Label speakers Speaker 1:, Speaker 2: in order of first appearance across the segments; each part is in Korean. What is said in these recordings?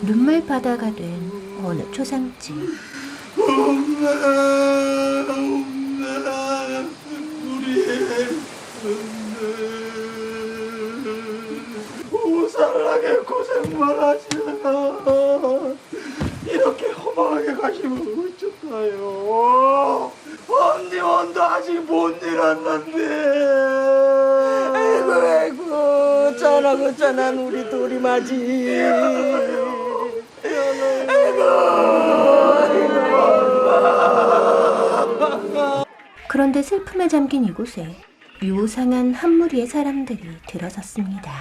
Speaker 1: 눈물바다가 된 어느 초상집.
Speaker 2: 엄마, 우리의 오살하게 고생만 하시다가 이렇게 허망하게 가시면 어쩔까요? 언니 원도 아직 못 일었는데.
Speaker 3: 아이고 짠하고 우리 도리맞이.
Speaker 1: 그런데 슬픔에 잠긴 이곳에 유상한 한 무리의 사람들이 들어섰습니다.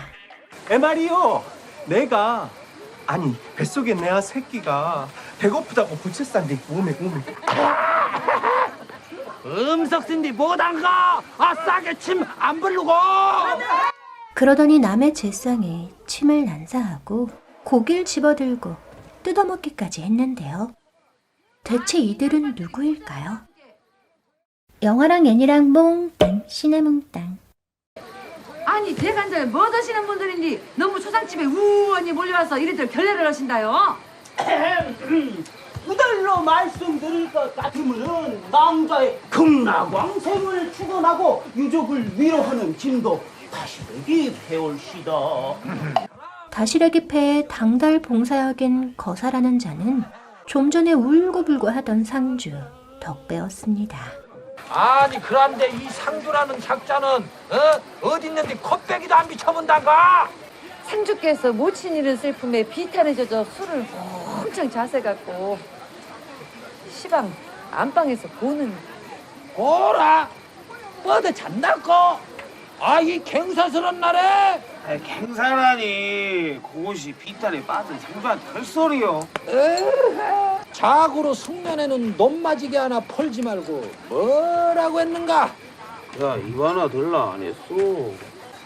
Speaker 4: 말이요, 내가 아니 뱃속에 내 새끼가 배고프다고 부채싼데 몸에
Speaker 5: 음석신디 못한가? 아싸게 침 안 부르고.
Speaker 1: 그러더니 남의 제상에 침을 난사하고 고기를 집어들고 뜯어먹기까지 했는데요. 대체 이들은 누구일까요? 영화랑 애니랑 몽땅 시네몽땅.
Speaker 6: 아니 대관절 뭐 드시는 분들인지 너무 초상집에 우원히 몰려와서 이리들 결례를 하신다요.
Speaker 3: 그들로 말씀드릴 것 같으면은 남자의 극락왕생을 축원하고 유족을 위로하는 진도 다시르기 배울시다.
Speaker 1: 다시래기 패의 당달 봉사역인 거사라는 자는 좀 전에 울고불고 하던 상주 덕배였습니다.
Speaker 5: 아니 그런데 이 상주라는 작자는 어딨는데 콧배기도 안 비춰본단가?
Speaker 6: 상주께서 모친 잃은 슬픔에 비탄에 젖어 술을 엄청 자세 갖고 시방 안방에서 보는.
Speaker 5: 뭐라? 뻗어 잔다고? 아 이 갱사스러운 날에?
Speaker 2: 갱사라니 그것이 비탄에 빠진 상주한테 할 소리요.
Speaker 5: 자고로 숙면에는 논마지게 하나 펄지 말고 뭐라고 했는가?
Speaker 2: 야 이거 하나 들라 안 했어.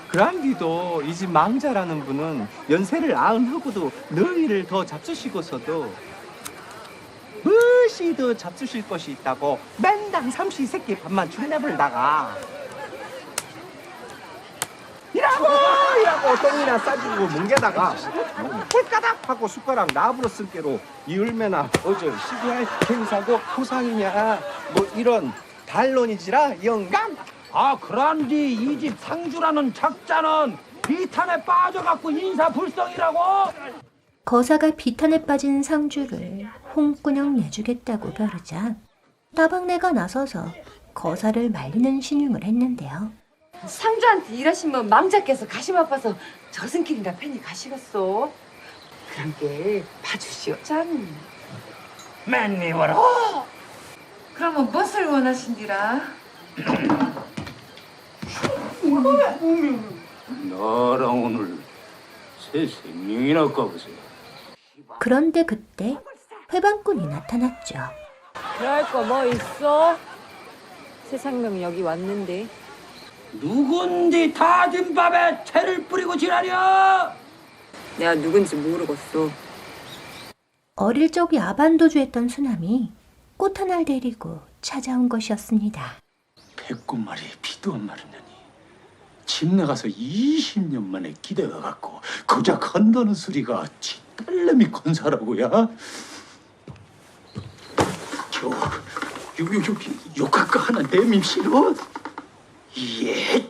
Speaker 4: 그란디도 이 집 망자라는 분은 연세를 아흔하고도 너희를 더 잡수시고서도 무엇이 더 잡수실 것이 있다고 맨당 삼시세끼 밥만 축내불다가 이라고 똥이나 싸주고 뭉개다가 홀까닥 하고 숟가락 나부러 쓸게로 이을매나 어저 시비할 행사고 포상이냐 뭐 이런 반론이지라 영감.
Speaker 5: 아 그런디 이 집 상주라는 작자는 비탄에 빠져갖고 인사불성이라고?
Speaker 1: 거사가 비탄에 빠진 상주를 홍군형 내주겠다고 벼르자 따박내가 나서서 거사를 말리는 신용을 했는데요.
Speaker 6: 상주한테 일하시면 망자께서 가심 아파서 저승길이나 편히 가시겠소. 그런 게 봐주시오 짠.
Speaker 5: 맨니워라.
Speaker 6: 그러면 무엇을 원하신디라?
Speaker 2: 너랑 오늘 새 생명이나 까보세요.
Speaker 1: 그런데 그때 회방꾼이 나타났죠.
Speaker 7: 그럴 거 뭐 있어? 세상명 여기 왔는데.
Speaker 5: 누군디 다진 밥에 채를 뿌리고 지랄이야?
Speaker 7: 내가 누군지 모르겠어.
Speaker 1: 어릴 적 야반도주했던 수남이 꽃 하나를 데리고 찾아온 것이었습니다.
Speaker 8: 백구마리 피도 안 마르느니 집 나가서 20년 만에 기대가 갖고 고작 한다는 소리가 지 딸내미 건사라고야? 욕할거 하나 내밈 싫어? 예,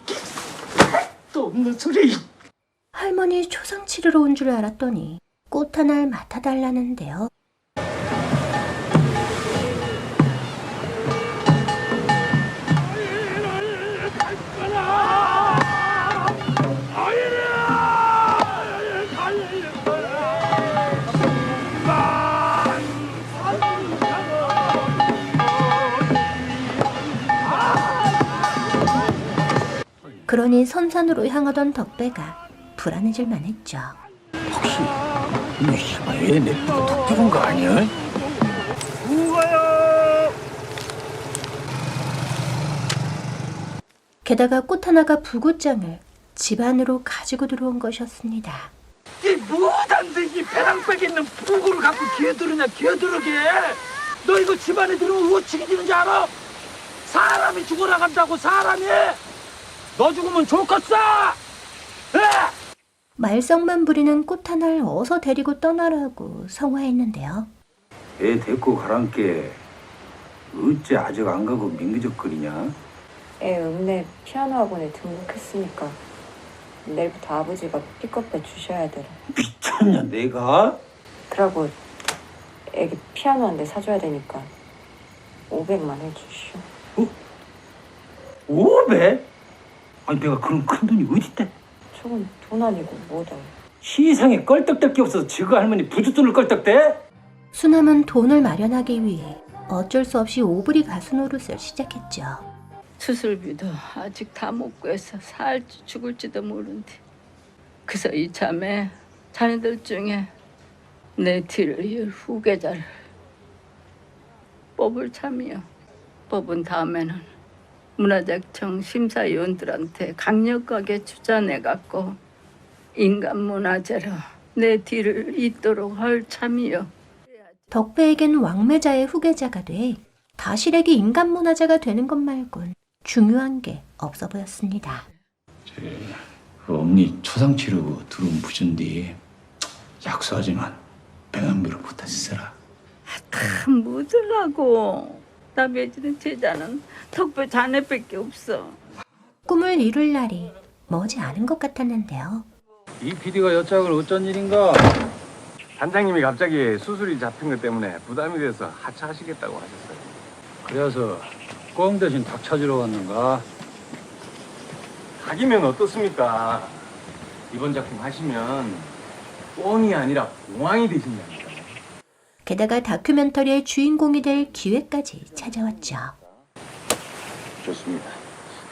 Speaker 8: 또 없는 소리.
Speaker 1: 할머니 초상 치르러 온 줄 알았더니 꽃 하나를 맡아달라는데요. 그러니 선산으로 향하던 덕배가 불안해질 만했죠.
Speaker 8: 혹시 이 희망에 내쁘고 독 죽은 거 아니야?
Speaker 1: 게다가 꽃 하나가 부굿장을 집 안으로 가지고 들어온 것이었습니다.
Speaker 5: 이 무단데 이 배낭백에 있는 부구를 갖고 기어들게? 너 이거 집안에 들어오면 어떻게 되는지 알아? 사람이 죽어나간다고 사람이? 너 죽으면 좋겠어? 에?
Speaker 1: 말썽만 부리는 꽃하나를 어서 데리고 떠나라고 성화했는데요.
Speaker 8: 애 데리고 가란께 어째 아직 안 가고 민기적거리냐?
Speaker 7: 애 읍내 피아노 학원에 등록했으니까 내일부터 아버지가 픽업해 주셔야 되라.
Speaker 8: 미쳤냐 내가?
Speaker 7: 그러고 애기 피아노 한 대 사줘야 되니까 500만 해주시오.
Speaker 8: 500? 아니 내가 그런 큰 돈이 어딨대?
Speaker 7: 저건 돈 아니고 뭐다.
Speaker 8: 시상에 껄떡댈 게 없어서 지그 할머니 부잣돈을 껄떡대?
Speaker 1: 수남은 돈을 마련하기 위해 어쩔 수 없이 오브리 가수 노릇을 시작했죠.
Speaker 9: 수술비도 아직 다 못 구해서 살지 죽을지도 모른대. 그래서 이참에 자네들 중에 내 뒤를 이을 후계자를 뽑을 참이요. 뽑은 다음에는 문화재청 심사위원들한테 강력하게 추천해갖고 인간문화재로 내 뒤를 잇도록 할 참이요.
Speaker 1: 덕배에겐 왕매자의 후계자가 돼 다실에게 인간문화재가 되는 것 말곤 중요한 게 없어 보였습니다.
Speaker 8: 그 엄니 초상치료 들어온 부준디 약속하지만 병원비로 부탁했어라.
Speaker 9: 다 묻으라고. 나 맺는 제자는 덕배 자네밖에 없어.
Speaker 1: 꿈을 이룰 날이 머지 않은 것 같았는데요.
Speaker 4: 이 PD가 여짝을 어쩐 일인가? 단장님이 갑자기 수술이 잡힌 것 때문에 부담이 돼서 하차하시겠다고 하셨어요.
Speaker 8: 그래서 꽁 대신 닭 찾으러 왔는가?
Speaker 4: 닭이면 어떻습니까? 이번 작품 하시면 꽁이 아니라 공황이 되신다니까.
Speaker 1: 게다가 다큐멘터리의 주인공이 될 기회까지 찾아왔죠.
Speaker 2: 좋습니다.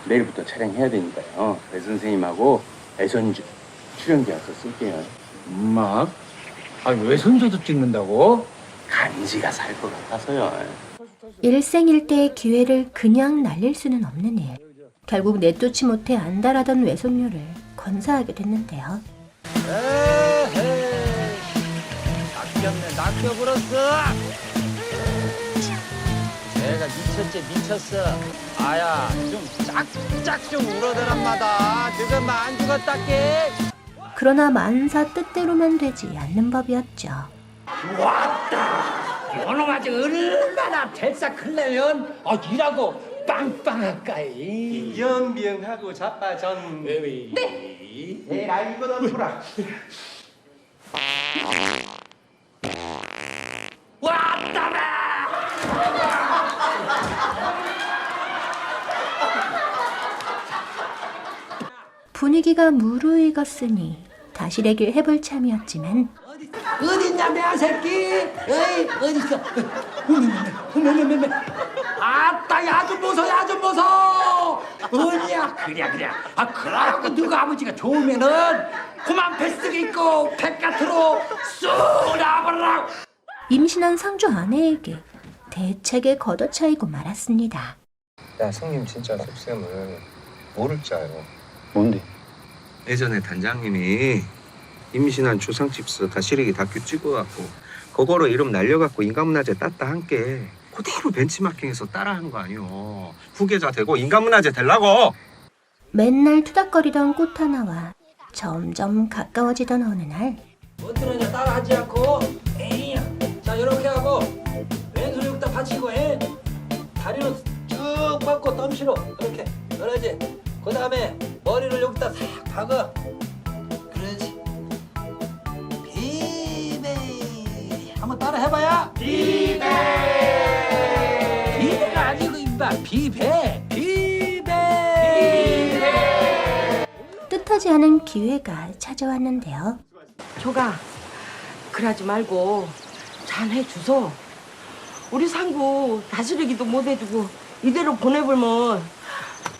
Speaker 2: 내일부터 촬영해야 되니까요. 배 선생님하고 애선주 출연 계약서 쓸게요.
Speaker 8: 엄마? 아니 외손주도 찍는다고?
Speaker 2: 간지가 살 것 같아서요.
Speaker 1: 일생일대의 기회를 그냥 날릴 수는 없는 일. 결국 내쫓지 못해 안달하던 외손녀를 건사하게 됐는데요.
Speaker 5: 낚여버렸어. 내가 미쳤어. 아야, 좀 짝짝 좀 울어대란 마다. 너가 안 죽었다께.
Speaker 1: 그러나 만사 뜻대로만 되지 않는 법이었죠.
Speaker 5: 요놈 아직 얼마나 대사 클래면 일하고 빵빵할까이.
Speaker 4: 연명하고 자빠전.
Speaker 5: 네. 내가 이거는 보라.
Speaker 1: 분위기가 무르익었으니 다시래길 해볼 참이었지만
Speaker 5: 어딨냐 내 새끼? 에이 어딨어? 어메 아따 야 좀 보소 어디야? 그래 그러고 너가 아버지가 좋으면은 그만 뱃속에 있고 백가트로 쑥 나버라.
Speaker 1: 임신한 상주 아내에게 대책에 걷어차이고 말았습니다.
Speaker 4: 야 성님 진짜 속셈을 모를 줄 알고.
Speaker 2: 뭔데?
Speaker 10: 예전에 단장님이 임신한 초상집서 다시르기 다큐 찍어갖고 그거로 이름 날려갖고 인간문화재 땄다 한게 그대로 벤치마킹해서 따라한 거 아니오. 후계자 되고 인간문화재 되려고.
Speaker 1: 맨날 투닥거리던 꽃하나와 점점 가까워지던 어느 날
Speaker 5: 어떠느냐 따라하지 않고 에이 자 이렇게 하고 왼손 여기다 받치고 다리는 쭉 뻗고 덤시로 이렇게 그러지. 그 다음에 머리를 여기다 싹 박아. 그러지. 비베 한번 따라 해봐야. 비베가 아니고 임마 비베.
Speaker 1: 뜻하지 않은 기회가 찾아왔는데요.
Speaker 11: 조가 그러지 말고 잘 해주소. 우리 상구 다스리기도 못 해주고 이대로 보내버리면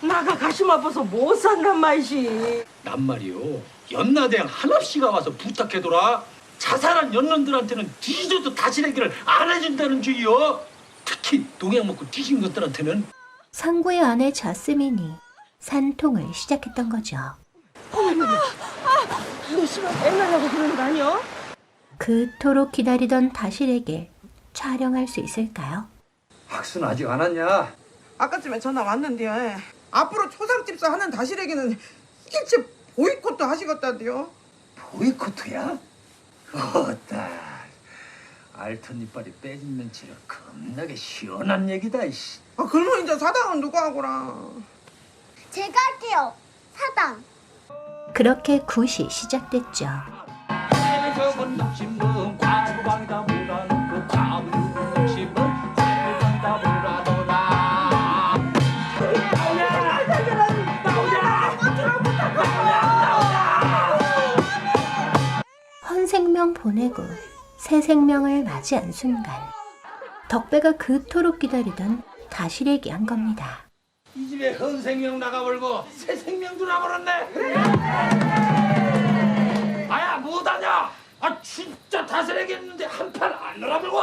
Speaker 11: 나가 가슴 아파서 못 산단 말이지.
Speaker 8: 난 말이요 연나대양 한없이가 와서 부탁해둬라. 자살한 연놈들한테는 뒤져도 다시내기를 안 해준다는 주의요. 특히 농약 먹고 뒤진 것들한테는.
Speaker 1: 상구의 아내 자스민이 산통을 시작했던 거죠.
Speaker 11: 너 씨발 앵나냐고 그러는 거 아니야?
Speaker 1: 그토록 기다리던 다실에게 촬영할 수 있을까요?
Speaker 4: 학수는 아직 안 왔냐?
Speaker 12: 아까쯤에 전화 왔는데요. 앞으로 초상집사 하는 다시래기는 일찍 보이콧도 하시겠다는데요.
Speaker 8: 보이코트야? 어따 알턴 이빨이 빼진 멘치를 겁나게 시원한 얘기다. 이씨.
Speaker 12: 아, 그러면 이제 사당은 누가 하고라?
Speaker 13: 제가 할게요. 사당.
Speaker 1: 그렇게 굿이 시작됐죠. 헌 생명 보내고 새 생명을 맞이한 순간 덕배가 그토록 기다리던 다시래기 한 겁니다.
Speaker 8: 이 집에 헌 생명 나가버리고 새 생명도 나버렸네. 아야 뭐하냐? 아 진짜 다스레겠는데 한 판 안 놀아버리고.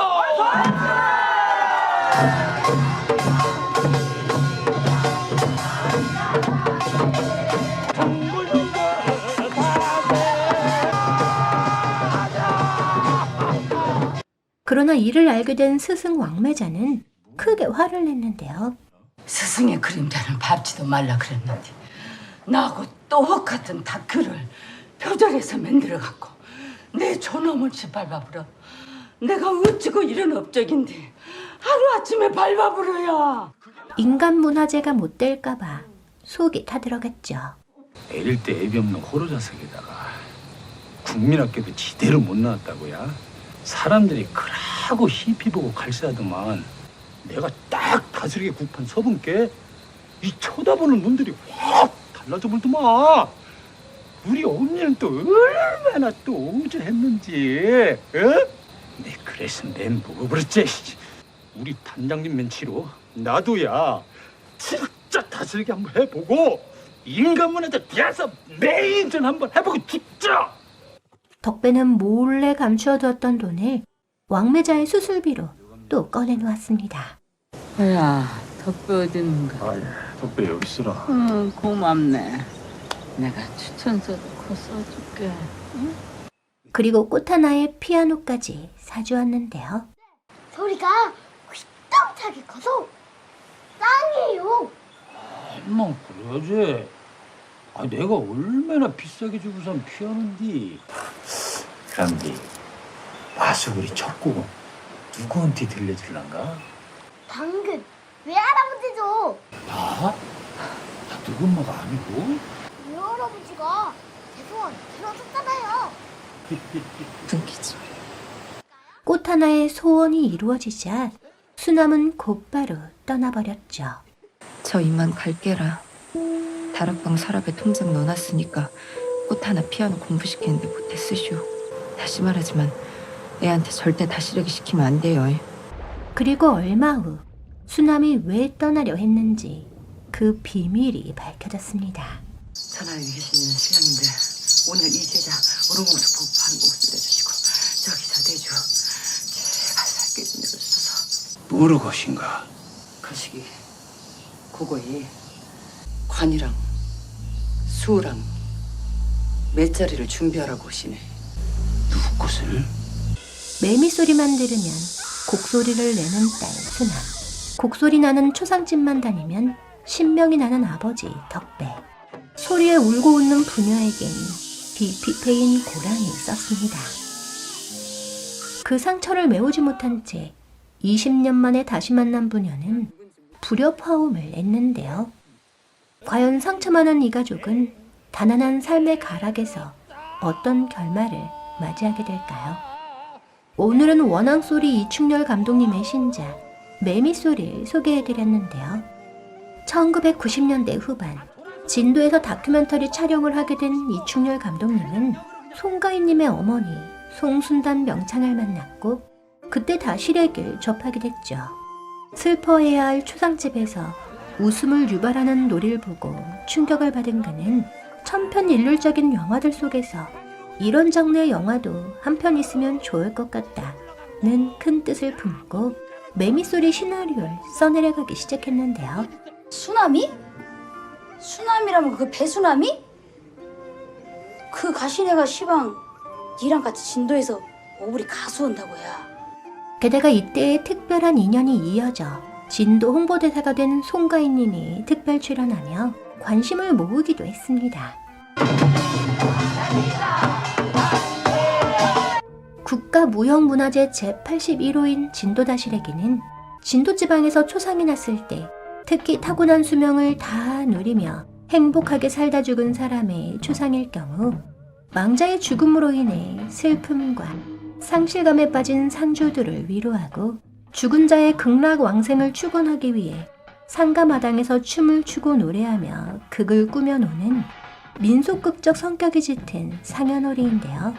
Speaker 1: 그러나 이를 알게 된 스승 왕매자는 크게 화를 냈는데요.
Speaker 9: 스승의 그림자는 밟지도 말라 그랬는데 나하고 똑같은 다크를 표절해서 만들어갖고 내 존엄을치 밟아버려. 내가 어찌고 이런 업적인데 하루아침에 밟아버려야.
Speaker 1: 인간 문화재가 못 될까봐 속이 타들어갔죠.
Speaker 8: 애릴 때 애비 없는 호로 자석에다가 국민학교도 지대로 못 나왔다고야. 사람들이 그라고 희피 보고 갈세하더만 내가 딱 다스리게 국판 서분께 이 쳐다보는 눈들이 확 달라져 버리더만. 우리 언니는 또 얼마나 또 옹졸했는지. 내 그래서 낸 먹어버렸지. 우리 단장님 멘치로 나도야 진짜 다스리게 한번 해보고 인간문화재 대해서 메인전 한번 해보고 죽자.
Speaker 1: 덕배는 몰래 감추어두었던 돈을 왕매자의 수술비로 또 꺼내놓았습니다.
Speaker 9: 야, 덕배 어디 있는가?
Speaker 8: 덕배 여기 있으라.
Speaker 9: 응, 고맙네. 내가 추천서도 곧 써줄게. 응?
Speaker 1: 그리고 꽃 하나에 피아노까지 사주었는데요.
Speaker 13: 소리가 휘떡하게 커서 짱이에요.
Speaker 8: 엄마 그래야지. 아 내가 얼마나 비싸게 주고 산 피아노인데. 그런데 마수구리 첫 곡은 누구한테 들려줄란가?
Speaker 13: 당근 외할아버지죠.
Speaker 8: 나? 누구 엄마가 아니고?
Speaker 13: 외할아버지가 제 소원 들어줬잖아요.
Speaker 7: 눈기지.
Speaker 1: 꽃 하나의 소원이 이루어지자 수남은 곧바로 떠나버렸죠.
Speaker 7: 저 이만 갈게라. 다락방 서랍에 통장 넣어놨으니까 꽃 하나 피아노 공부시키는데 못해 쓰시오. 다시 말하지만 애한테 절대 다시르기 시키면 안 돼요.
Speaker 1: 그리고 얼마 후 수남이 왜 떠나려 했는지 그 비밀이 밝혀졌습니다.
Speaker 6: 전화에 계시는 신랑님들 오늘 이 제자 오른공수 보고 반 목숨 내주시고 저기 저 대주 제발 살게 좀 내려주소서.
Speaker 8: 뭐로 것인가?
Speaker 6: 거시기 그거에 관이랑 수랑 맷자리를 준비하라고 하시네.
Speaker 8: 누구 것을?
Speaker 1: 매미 소리만 들으면 곡소리를 내는 딸 수남, 곡소리 나는 초상집만 다니면 신명이 나는 아버지 덕배, 소리에 울고 웃는 부녀에겐 비피페인 고랑이 있었습니다. 그 상처를 메우지 못한 채 20년 만에 다시 만난 부녀는 불협화음을 냈는데요. 과연 상처 많은 이 가족은 가난한 삶의 가락에서 어떤 결말을 맞이하게 될까요? 오늘은 원앙소리 이충렬 감독님의 신작 매미소리를 소개해드렸는데요. 1990년대 후반 진도에서 다큐멘터리 촬영을 하게 된 이충렬 감독님은 송가인님의 어머니 송순단 명창을 만났고 그때 다시래기를 접하게 됐죠. 슬퍼해야 할 초상집에서 웃음을 유발하는 놀이를 보고 충격을 받은 그는 천편일률적인 영화들 속에서 이런 장르의 영화도 한 편 있으면 좋을 것 같다는 큰 뜻을 품고 매미소리 시나리오를 써내려가기 시작했는데요.
Speaker 13: 수나미? 수나미라면 그 배수나미? 그 가시네가 시방 니랑 같이 진도에서 오브리 가수 온다고야.
Speaker 1: 게다가 이때의 특별한 인연이 이어져 진도 홍보대사가 된 송가인님이 특별 출연하며 관심을 모으기도 했습니다. 국가무형문화재 제81호인 진도다시래기는 진도지방에서 초상이 났을 때 특히 타고난 수명을 다 누리며 행복하게 살다 죽은 사람의 초상일 경우 망자의 죽음으로 인해 슬픔과 상실감에 빠진 상주들을 위로하고 죽은 자의 극락왕생을 축원하기 위해 상가마당에서 춤을 추고 노래하며 극을 꾸며노는 민속극적 성격이 짙은 상현놀이인데요.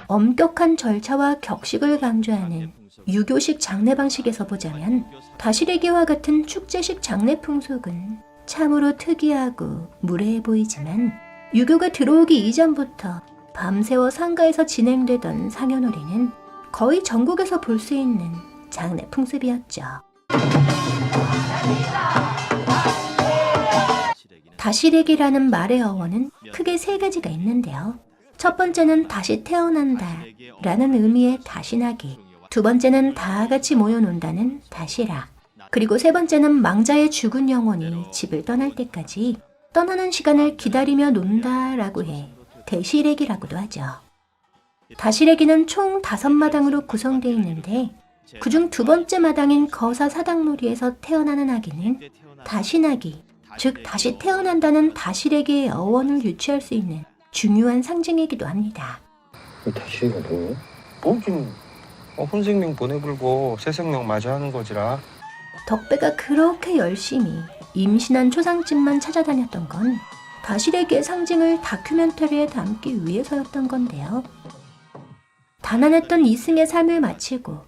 Speaker 1: 엄격한 절차와 격식을 강조하는 유교식 장례 방식에서 보자면 다시래기와 같은 축제식 장례 풍속은 참으로 특이하고 무례해 보이지만 유교가 들어오기 이전부터 밤새워 상가에서 진행되던 상현놀이는 거의 전국에서 볼 수 있는 장례 풍습이었죠. 다시래기라는 말의 어원은 크게 세 가지가 있는데요. 첫 번째는 다시 태어난다 라는 의미의 다시나기, 두 번째는 다 같이 모여논다는 다시라, 그리고 세 번째는 망자의 죽은 영혼이 집을 떠날 때까지 떠나는 시간을 기다리며 논다라고 해 대시래기라고도 하죠. 다시래기는 총 5마당으로 구성되어 있는데 그중 두 번째 마당인 거사 사당놀이에서 태어나는 아기는 다시나기, 즉 다시 태어난다는 다시래기의 어원을 유추할 수 있는 중요한 상징이기도 합니다.
Speaker 10: 다시래기가 뭐예요? 뭐긴 혼생명 보내불고 새 생명 맞이하는 거지라.
Speaker 1: 덕배가 그렇게 열심히 임신한 초상집만 찾아다녔던 건 다시래기의 상징을 다큐멘터리에 담기 위해서였던 건데요. 가난했던 이승의 삶을 마치고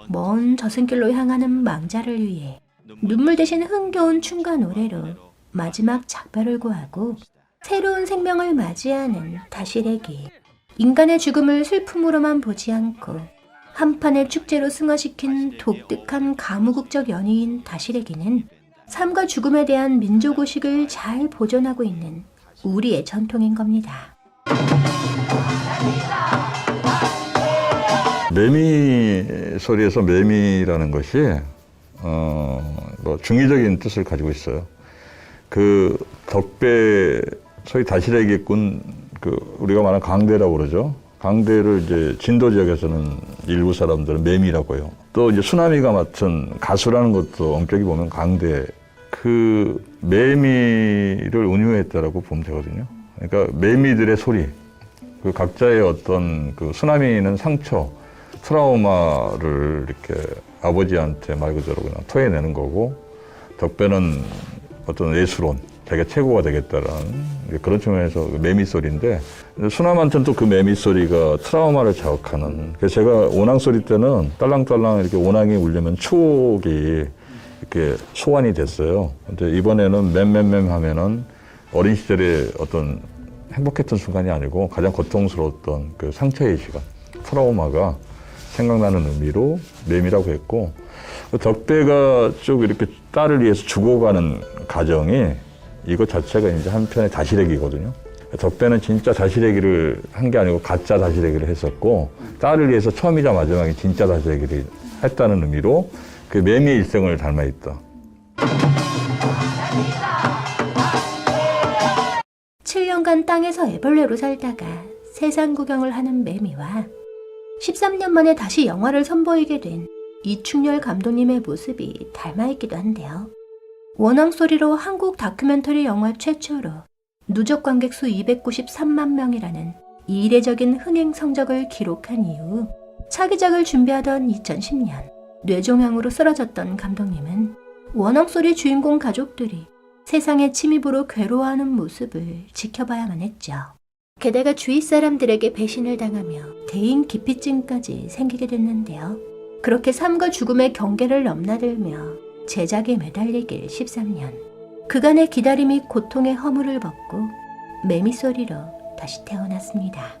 Speaker 1: 먼 저승길로 향하는 망자를 위해 눈물 대신 흥겨운 춤과 노래로 마지막 작별을 고하고 새로운 생명을 맞이하는 다시래기. 인간의 죽음을 슬픔으로만 보지 않고 한판의 축제로 승화시킨 독특한 가무국적 연희인 다시래기는 삶과 죽음에 대한 민족의식을 잘 보존하고 있는 우리의 전통인 겁니다.
Speaker 14: 매미 소리에서 매미라는 것이 중의적인 뜻을 가지고 있어요. 그 덕배, 소위 다시래기꾼, 우리가 말하는 강대라고 그러죠. 강대를 이제 진도 지역에서는 일부 사람들은 매미라고 해요. 또 이제 수나미가 맡은 가수라는 것도 엄격히 보면 강대, 그 매미를 운유했다라고 보면 되거든요. 그러니까 매미들의 소리, 그 각자의 어떤 그 수나미는 상처, 트라우마를 이렇게 아버지한테 말 그대로 그냥 토해내는 거고, 덕배는 어떤 예술원, 자기가 최고가 되겠다라는 그런 측면에서 매미 소리인데, 수남한테는 또 그 매미 소리가 트라우마를 자극하는. 그래서 제가 오낭 소리 때는 딸랑딸랑 이렇게 오낭이 울리면 추억이 이렇게 소환이 됐어요. 근데 이번에는 맴맴맴 하면은 어린 시절의 어떤 행복했던 순간이 아니고 가장 고통스러웠던 그 상처의 시간, 트라우마가 생각나는 의미로 매미라고 했고, 덕배가 쭉 이렇게 딸을 위해서 죽어가는 과정이 이것 자체가 이제 한편의 다시래기거든요. 덕배는 진짜 다시래기를 한 게 아니고 가짜 다시래기를 했었고, 딸을 위해서 처음이자 마지막에 진짜 다시래기를 했다는 의미로 그 매미의 일생을 닮아 있다.
Speaker 1: 7년간 땅에서 애벌레로 살다가 세상 구경을 하는 매미와 13년 만에 다시 영화를 선보이게 된 이충렬 감독님의 모습이 닮아있기도 한데요. 원앙소리로 한국 다큐멘터리 영화 최초로 누적 관객 수 293만 명이라는 이례적인 흥행 성적을 기록한 이후 차기작을 준비하던 2010년 뇌종양으로 쓰러졌던 감독님은 원앙소리 주인공 가족들이 세상의 침입으로 괴로워하는 모습을 지켜봐야만 했죠. 게다가 주위 사람들에게 배신을 당하며 대인 기피증까지 생기게 됐는데요. 그렇게 삶과 죽음의 경계를 넘나들며 제작에 매달리길 13년. 그간의 기다림이 고통의 허물을 벗고 매미소리로 다시 태어났습니다.